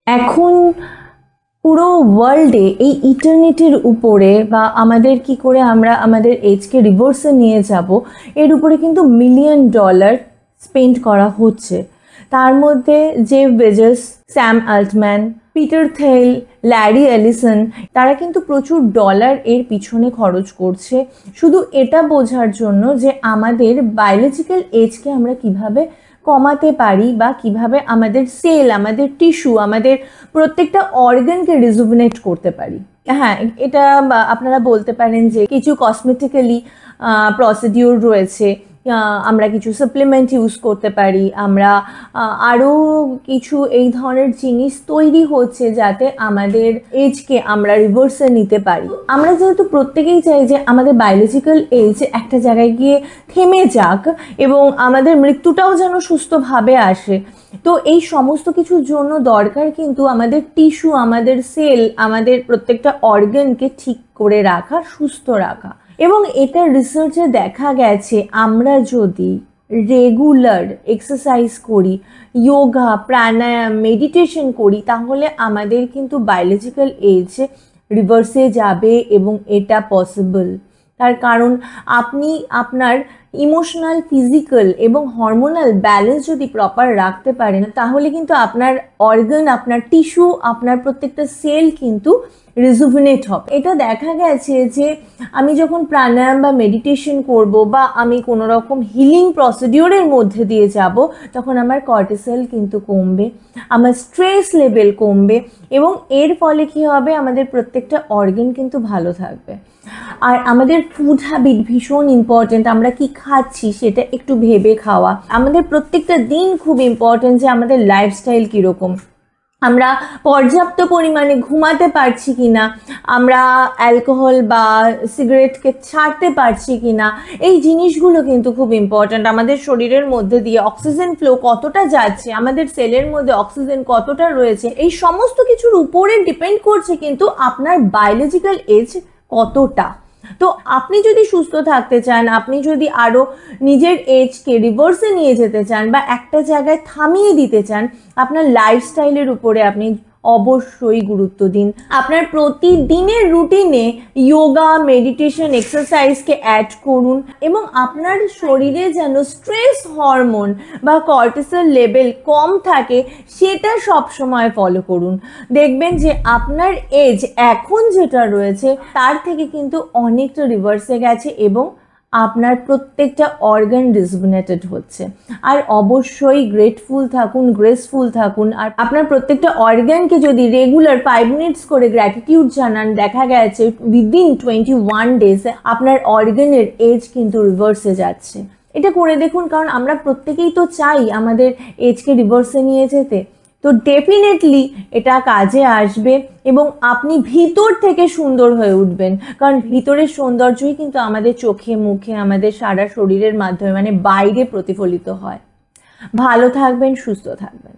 এখন পুরো ওয়ার্ল্ডে এই ইটারনিটির উপরে বা আমাদের কি করে আমরা আমাদের এজকে রিভার্সে নিয়ে যাব এর উপরে কিন্তু $1 মিলিয়ন স্পেন্ড করা হচ্ছে। তার মধ্যে Jeff Bezos, Sam Altman, Peter Thiel, Larry Ellison তারা কিন্তু প্রচুর ডলার এর পিছনে খরচ করছে শুধু এটা বোঝার জন্য যে আমাদের বায়োলজিক্যাল এজকে আমরা কিভাবে কমাতে পারি বা কিভাবে আমাদের সেল, আমাদের টিস্যু, আমাদের প্রত্যেকটা অর্গানকে রিজুভিনেট করতে পারি। হ্যাঁ, এটা আপনারা বলতে পারেন যে কিছু কসমেটিক্যালি প্রসিডিউর রয়েছে, আমরা কিছু সাপ্লিমেন্ট ইউজ করতে পারি, আমরা আরও কিছু এই ধরনের জিনিস তৈরি হচ্ছে যাতে আমাদের এজকে আমরা রিভার্সে নিতে পারি। আমরা যেহেতু প্রত্যেকেই চাই যে আমাদের বায়োলজিক্যাল এজ একটা জায়গায় গিয়ে থেমে যাক এবং আমাদের মৃত্যুটাও যেন সুস্থভাবে আসে, তো এই সমস্ত কিছুর জন্য দরকার কিন্তু আমাদের টিস্যু, আমাদের সেল, আমাদের প্রত্যেকটা অর্গানকে ঠিক করে রাখা, সুস্থ রাখা। এবং এটা রিসার্চে দেখা গেছে আমরা যদি রেগুলার এক্সারসাইজ করি, যোগা, প্রাণায়াম, মেডিটেশন করি, তাহলে আমাদের কিন্তু বায়োলজিক্যাল এজ রিভার্সে যাবে এবং এটা পসিবল। তার কারণ আপনি আপনার ইমোশনাল, ফিজিক্যাল এবং হরমোনাল ব্যালেন্স যদি প্রপার রাখতে পারেন তাহলে কিন্তু আপনার অর্গান, আপনার টিস্যু, আপনার প্রত্যেকটা সেল কিন্তু রিজুভিনেট হবে। এটা দেখা গেছে যে আমি যখন প্রাণায়াম বা মেডিটেশন করব বা আমি কোনো রকম হিলিং প্রসিডিওরের মধ্যে দিয়ে যাব তখন আমার কর্টিসল কিন্তু কমবে, আমার স্ট্রেস লেভেল কমবে এবং এর ফলে কি হবে, আমাদের প্রত্যেকটা অর্গান কিন্তু ভালো থাকবে। আর আমাদের ফুড হ্যাবিট ভীষণ ইম্পর্টেন্ট, আমরা কি খাচ্ছি সেটা একটু ভেবে খাওয়া। আমাদের প্রত্যেকটা দিন খুব ইম্পর্টেন্ট যে আমাদের লাইফস্টাইল কীরকম, আমরা পর্যাপ্ত পরিমাণে ঘুমাতে পারছি কিনা, আমরা অ্যালকোহল বা সিগারেটকে ছাড়তে পারছি কিনা, এই জিনিসগুলো কিন্তু খুব ইম্পর্ট্যান্ট। আমাদের শরীরের মধ্যে দিয়ে অক্সিজেন ফ্লো কতটা যাচ্ছে, আমাদের সেলের মধ্যে অক্সিজেন কতটা রয়েছে, এই সমস্ত কিছুর উপরে ডিপেন্ড করছে কিন্তু আপনার বায়োলজিক্যাল এজ কতটা। তো আপনি যদি সুস্থ থাকতে চান, আপনি যদি আরও নিজের এজকে রিভার্সে নিয়ে যেতে চান বা একটা জায়গায় থামিয়ে দিতে চান, আপনার লাইফস্টাইলের উপরে আপনি অবশ্যই গুরুত্ব দিন। আপনার প্রতিদিনের রুটিনে যোগা, মেডিটেশন, এক্সারসাইজকে অ্যাড করুন এবং আপনার শরীরে যেন স্ট্রেস হরমোন বা কর্টিসল লেভেল কম থাকে সেটা সবসময় ফলো করুন। দেখবেন যে আপনার এজ এখন যেটা রয়েছে তার থেকে কিন্তু অনেকটা রিভার্সে গেছে এবং আপনার প্রত্যেকটা অর্গান রিজুভিনেটেড হচ্ছে। আর অবশ্যই গ্রেটফুল থাকুন, গ্রেসফুল থাকুন। আর আপনার প্রত্যেকটা অর্গানকে যদি রেগুলার 5 মিনিটস করে গ্র্যাটিটিউড জানান, দেখা গেছে উইদিন 21 ডেজ আপনার অর্গানের এজ কিন্তু রিভার্সে যাচ্ছে। এটা করে দেখুন, কারণ আমরা প্রত্যেকেই তো চাই আমাদের এজকে রিভার্সে নিয়ে যেতে। তো ডেফিনেটলি এটা কাজে আসবে এবং আপনি ভিতর থেকে সুন্দর হয়ে উঠবেন, কারণ ভিতরের সৌন্দর্যই কিন্তু আমাদের চোখে, মুখে, আমাদের সারা শরীরের মাধ্যমে মানে বাইরে প্রতিফলিত হয়। ভালো থাকবেন, সুস্থ থাকবেন।